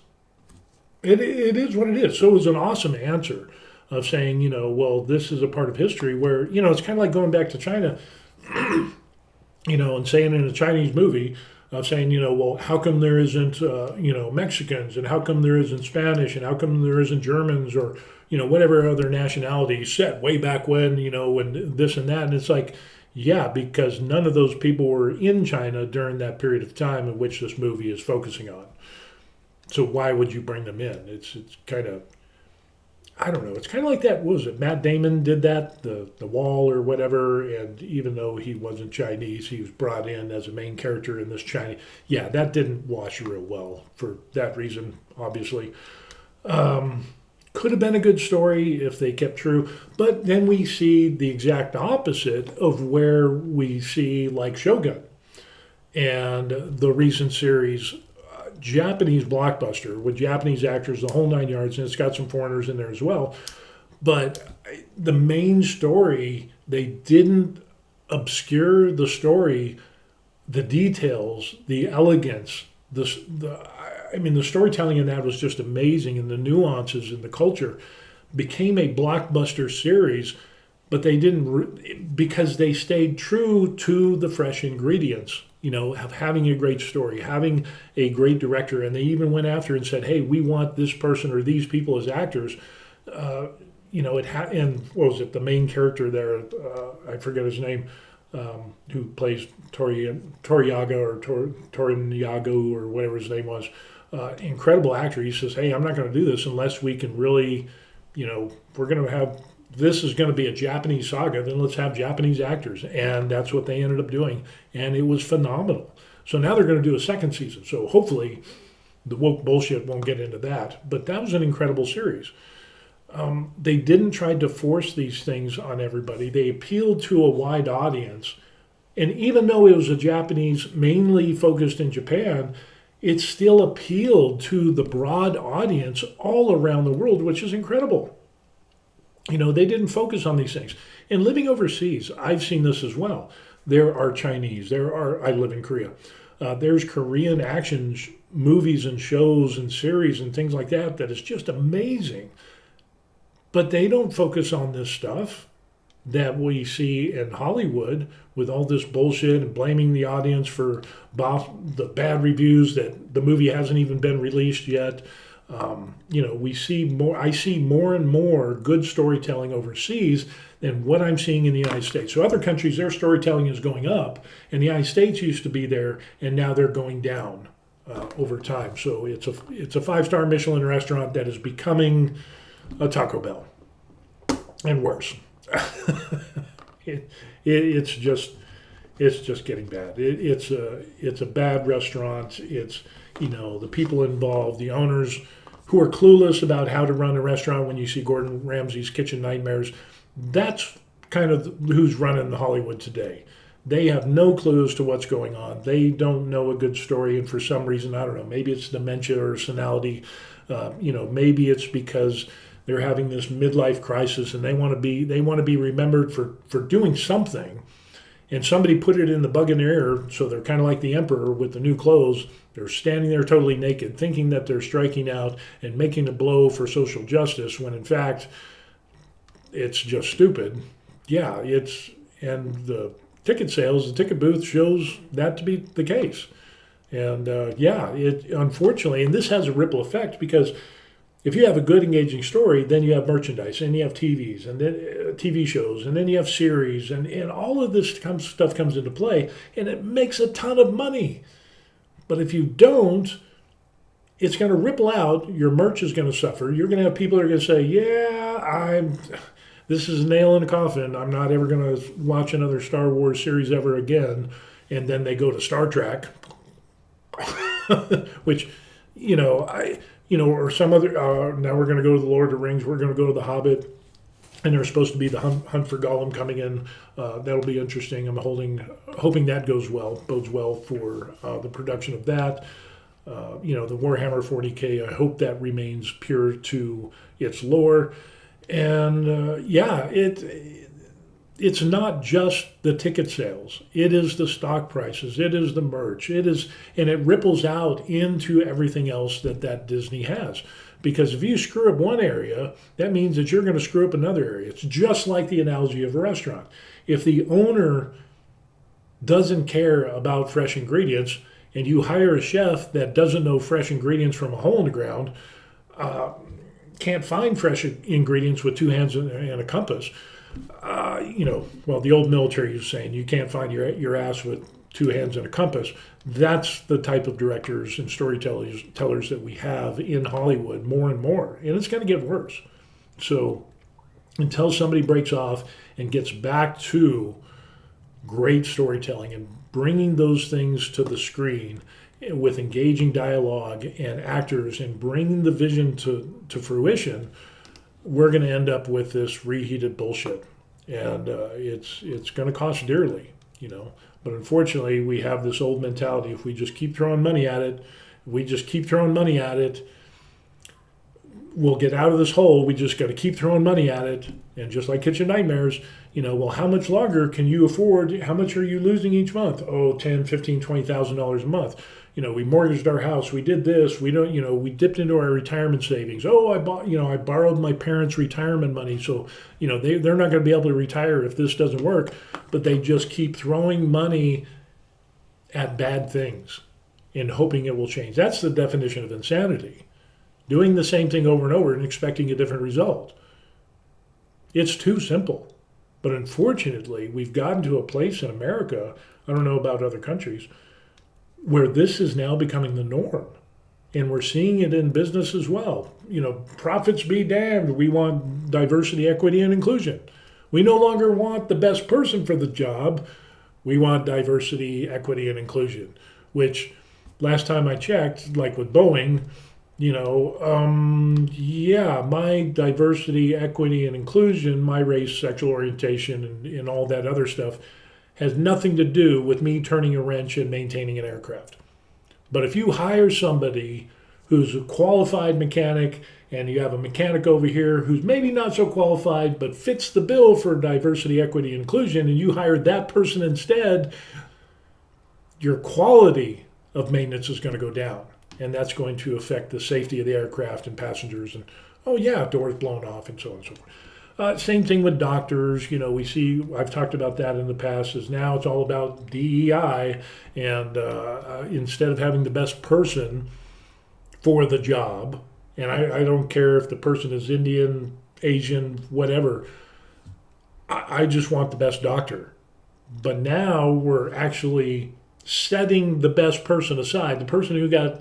It is what it is. So it was an awesome answer of saying, well, this is a part of history where, it's kind of like going back to China, and saying in a Chinese movie, saying, well, how come there isn't, Mexicans, and how come there isn't Spanish, and how come there isn't Germans, or, whatever other nationality set way back when, when this and that. And it's like, yeah, because none of those people were in China during that period of time in which this movie is focusing on. So why would you bring them in? It's kind of, I don't know. It's kind of like that. What was it? Matt Damon did that, the Wall or whatever. And even though he wasn't Chinese, he was brought in as a main character in this Chinese. Yeah, that didn't wash real well for that reason, obviously. Could have been a good story if they kept true. But then we see the exact opposite of where we see like Shogun and the recent series Japanese blockbuster with Japanese actors, the whole nine yards, and it's got some foreigners in there as well. But the main story, they didn't obscure the story, the details, the elegance, the storytelling in that was just amazing, and the nuances and the culture became a blockbuster series, but they didn't, because they stayed true to the fresh ingredients, of having a great story, having a great director. And they even went after and said, hey, we want this person or these people as actors. And what was it, the main character there, I forget his name, who plays Toriyaga or Torinago or whatever his name was. Incredible actor. He says, hey, I'm not going to do this unless we can really, we're going to have, this is going to be a Japanese saga, then let's have Japanese actors. And that's what they ended up doing. And it was phenomenal. So now they're going to do a second season. So hopefully the woke bullshit won't get into that. But that was an incredible series. They didn't try to force these things on everybody. They appealed to a wide audience. And even though it was a Japanese, mainly focused in Japan, it still appealed to the broad audience all around the world, which is incredible. They didn't focus on these things. And living overseas, I've seen this as well. There are Chinese. I live in Korea. There's Korean action movies and shows and series and things like that that is just amazing. But they don't focus on this stuff that we see in Hollywood with all this bullshit and blaming the audience for the bad reviews that the movie hasn't even been released yet. We see more. I see more and more good storytelling overseas than what I'm seeing in the United States. So other countries, their storytelling is going up, and the United States used to be there, and now they're going down over time. So it's a 5-star Michelin restaurant that is becoming a Taco Bell, and worse. It's just getting bad. It's a bad restaurant. It's the people involved, the owners who are clueless about how to run a restaurant. When you see Gordon Ramsay's Kitchen Nightmares, that's kind of who's running Hollywood today. They have no clue as to what's going on. They don't know a good story, and for some reason, I don't know, maybe it's dementia or senility. Maybe it's because they're having this midlife crisis and they want to be remembered for doing something. And somebody put it in the bug in their ear, so they're kind of like the emperor with the new clothes. They're standing there totally naked, thinking that they're striking out and making a blow for social justice, when in fact, it's just stupid. Yeah, and the ticket sales, the ticket booth shows that to be the case. And it unfortunately, and this has a ripple effect, because if you have a good engaging story, then you have merchandise, and you have TVs, and then TV shows, and then you have series, and all of this stuff comes into play, and it makes a ton of money. But if you don't, it's going to ripple out. Your merch is going to suffer. You're going to have people that are going to say, this is a nail in a coffin. I'm not ever going to watch another Star Wars series ever again. And then they go to Star Trek, which, or some other, now we're going to go to the Lord of the Rings, we're going to go to the Hobbit, and there's supposed to be the Hunt for Gollum coming in. That'll be interesting. I'm hoping that bodes well for the production of that. The Warhammer 40K, I hope that remains pure to its lore. And it's not just the ticket sales. It is the stock prices. It is the merch. And it ripples out into everything else that Disney has. Because if you screw up one area, that means that you're going to screw up another area. It's just like the analogy of a restaurant. If the owner doesn't care about fresh ingredients, and you hire a chef that doesn't know fresh ingredients from a hole in the ground, can't find fresh ingredients with 2 hands and a compass, the old military was saying you can't find your ass with 2 hands and a compass. That's the type of directors and storytellers that we have in Hollywood more and more, and it's going to get worse. So until somebody breaks off and gets back to great storytelling and bringing those things to the screen with engaging dialogue and actors and bringing the vision to fruition, we're going to end up with this reheated bullshit. And it's going to cost dearly, But unfortunately, we have this old mentality. If we just keep throwing money at it, we'll get out of this hole. We just got to keep throwing money at it. And just like Kitchen Nightmares, how much longer can you afford? How much are you losing each month? Oh, $10,000, $15,000, $20,000 a month. We mortgaged our house. We did this. We dipped into our retirement savings. Oh, I borrowed my parents' retirement money. So, they're not going to be able to retire if this doesn't work. But they just keep throwing money at bad things and hoping it will change. That's the definition of insanity. Doing the same thing over and over and expecting a different result. It's too simple. But unfortunately, we've gotten to a place in America, I don't know about other countries, where this is now becoming the norm. And we're seeing it in business as well. Profits be damned. We want diversity, equity, and inclusion. We no longer want the best person for the job. We want diversity, equity, and inclusion, which last time I checked, like with Boeing, my diversity, equity, and inclusion, my race, sexual orientation, and all that other stuff has nothing to do with me turning a wrench and maintaining an aircraft. But if you hire somebody who's a qualified mechanic and you have a mechanic over here who's maybe not so qualified but fits the bill for diversity, equity, and inclusion, and you hire that person instead, your quality of maintenance is going to go down. and that's going to affect the safety of the aircraft and passengers. And oh yeah, doors blown off and so on and so forth. Same thing with doctors. We see, I've talked about that in the past, is now it's all about DEI. And instead of having the best person for the job, and I don't care if the person is Indian, Asian, whatever, I just want the best doctor. But now we're actually setting the best person aside, the person who got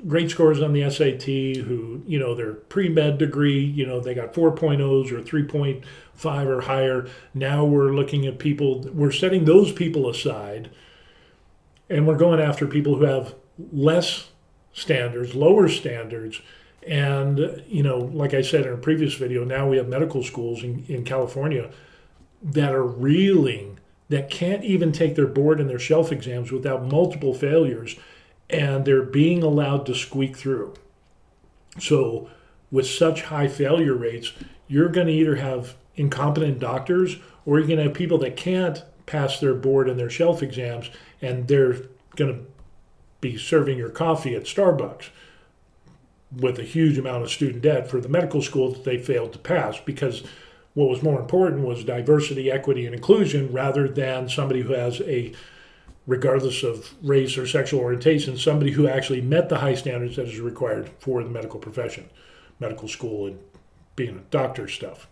great scores on the SAT, who, their pre-med degree, they got 4.0s or 3.5 or higher. Now we're looking at people, we're setting those people aside, and we're going after people who have less standards, lower standards. And, like I said in a previous video, now we have medical schools in California that are reeling, that can't even take their board and their shelf exams without multiple failures, and they're being allowed to squeak through. So with such high failure rates, you're going to either have incompetent doctors, or you're going to have people that can't pass their board and their shelf exams, and they're going to be serving your coffee at Starbucks with a huge amount of student debt for the medical school that they failed to pass, because what was more important was diversity, equity, and inclusion, rather than somebody who has regardless of race or sexual orientation, somebody who actually met the high standards that is required for the medical profession, medical school, and being a doctor stuff.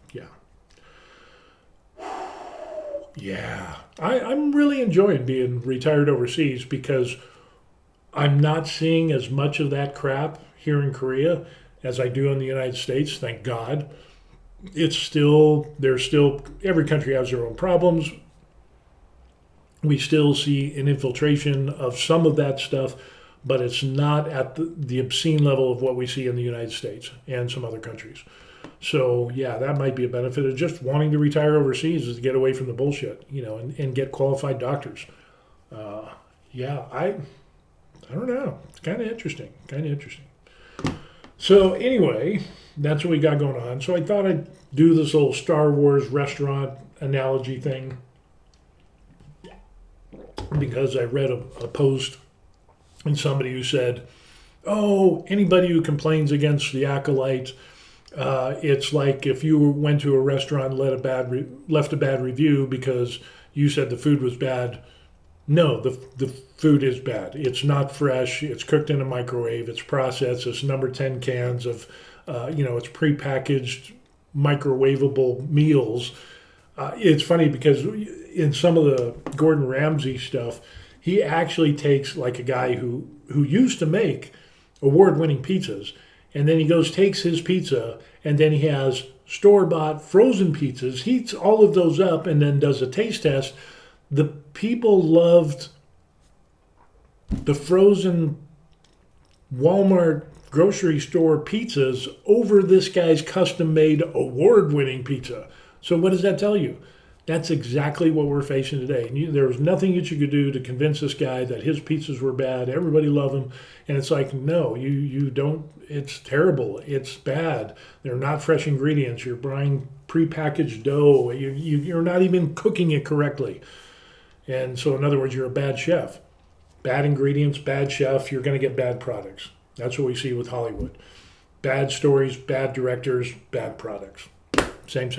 Yeah. I'm really enjoying being retired overseas, because I'm not seeing as much of that crap here in Korea as I do in the United States, thank God. There's still, every country has their own problems. We still see an infiltration of some of that stuff, but it's not at the obscene level of what we see in the United States and some other countries. So yeah, that might be a benefit of just wanting to retire overseas, is to get away from the bullshit, and get qualified doctors. I don't know. It's kind of interesting. So anyway, that's what we got going on. So I thought I'd do this little Star Wars restaurant analogy thing, because I read a post and somebody who said, oh, anybody who complains against the Acolyte, it's like if you went to a restaurant and left a bad review because you said the food was bad. No, the food is bad. It's not fresh. It's cooked in a microwave. It's processed. It's number 10 cans of, it's prepackaged microwavable meals. It's funny because in some of the Gordon Ramsay stuff, he actually takes like a guy who used to make award-winning pizzas, and then he takes his pizza, and then he has store-bought frozen pizzas, heats all of those up, and then does a taste test. The people loved the frozen Walmart grocery store pizzas over this guy's custom-made award-winning pizza. So what does that tell you? That's exactly what we're facing today. And there was nothing that you could do to convince this guy that his pizzas were bad. Everybody loved them. And it's like, no, you don't. It's terrible. It's bad. They're not fresh ingredients. You're buying prepackaged dough. You're not even cooking it correctly. And so in other words, you're a bad chef. Bad ingredients, bad chef, you're going to get bad products. That's what we see with Hollywood. Bad stories, bad directors, bad products. Same.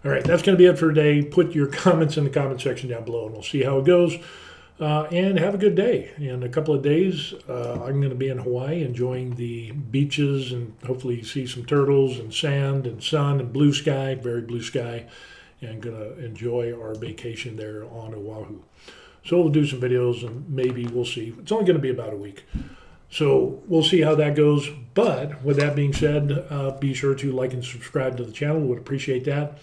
All right, that's going to be it for today. Put your comments in the comment section down below, and we'll see how it goes. And have a good day. In a couple of days, I'm going to be in Hawaii enjoying the beaches and hopefully see some turtles and sand and sun and blue sky, very blue sky, and going to enjoy our vacation there on Oahu. So we'll do some videos, and maybe we'll see. It's only going to be about a week. So we'll see how that goes. But with that being said, be sure to like and subscribe to the channel. Would appreciate that.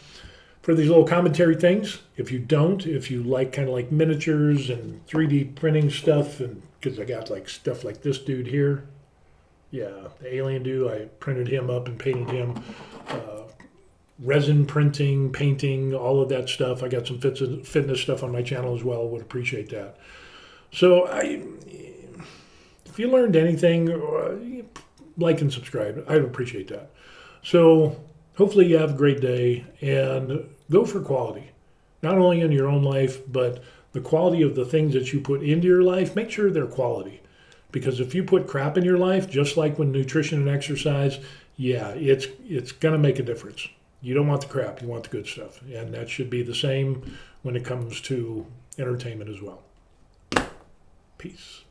For these little commentary things, if you like kind of like miniatures and 3D printing stuff, and because I got like stuff like this dude here, yeah, the alien dude, I printed him up and painted him, resin printing, painting, all of that stuff. I got some fitness stuff on my channel as well. Would appreciate that. So if you learned anything, like and subscribe. I'd appreciate that. So hopefully you have a great day, and go for quality, not only in your own life, but the quality of the things that you put into your life. Make sure they're quality. Because if you put crap in your life, just like with nutrition and exercise, yeah, it's gonna make a difference. You don't want the crap, you want the good stuff. And that should be the same when it comes to entertainment as well. Peace.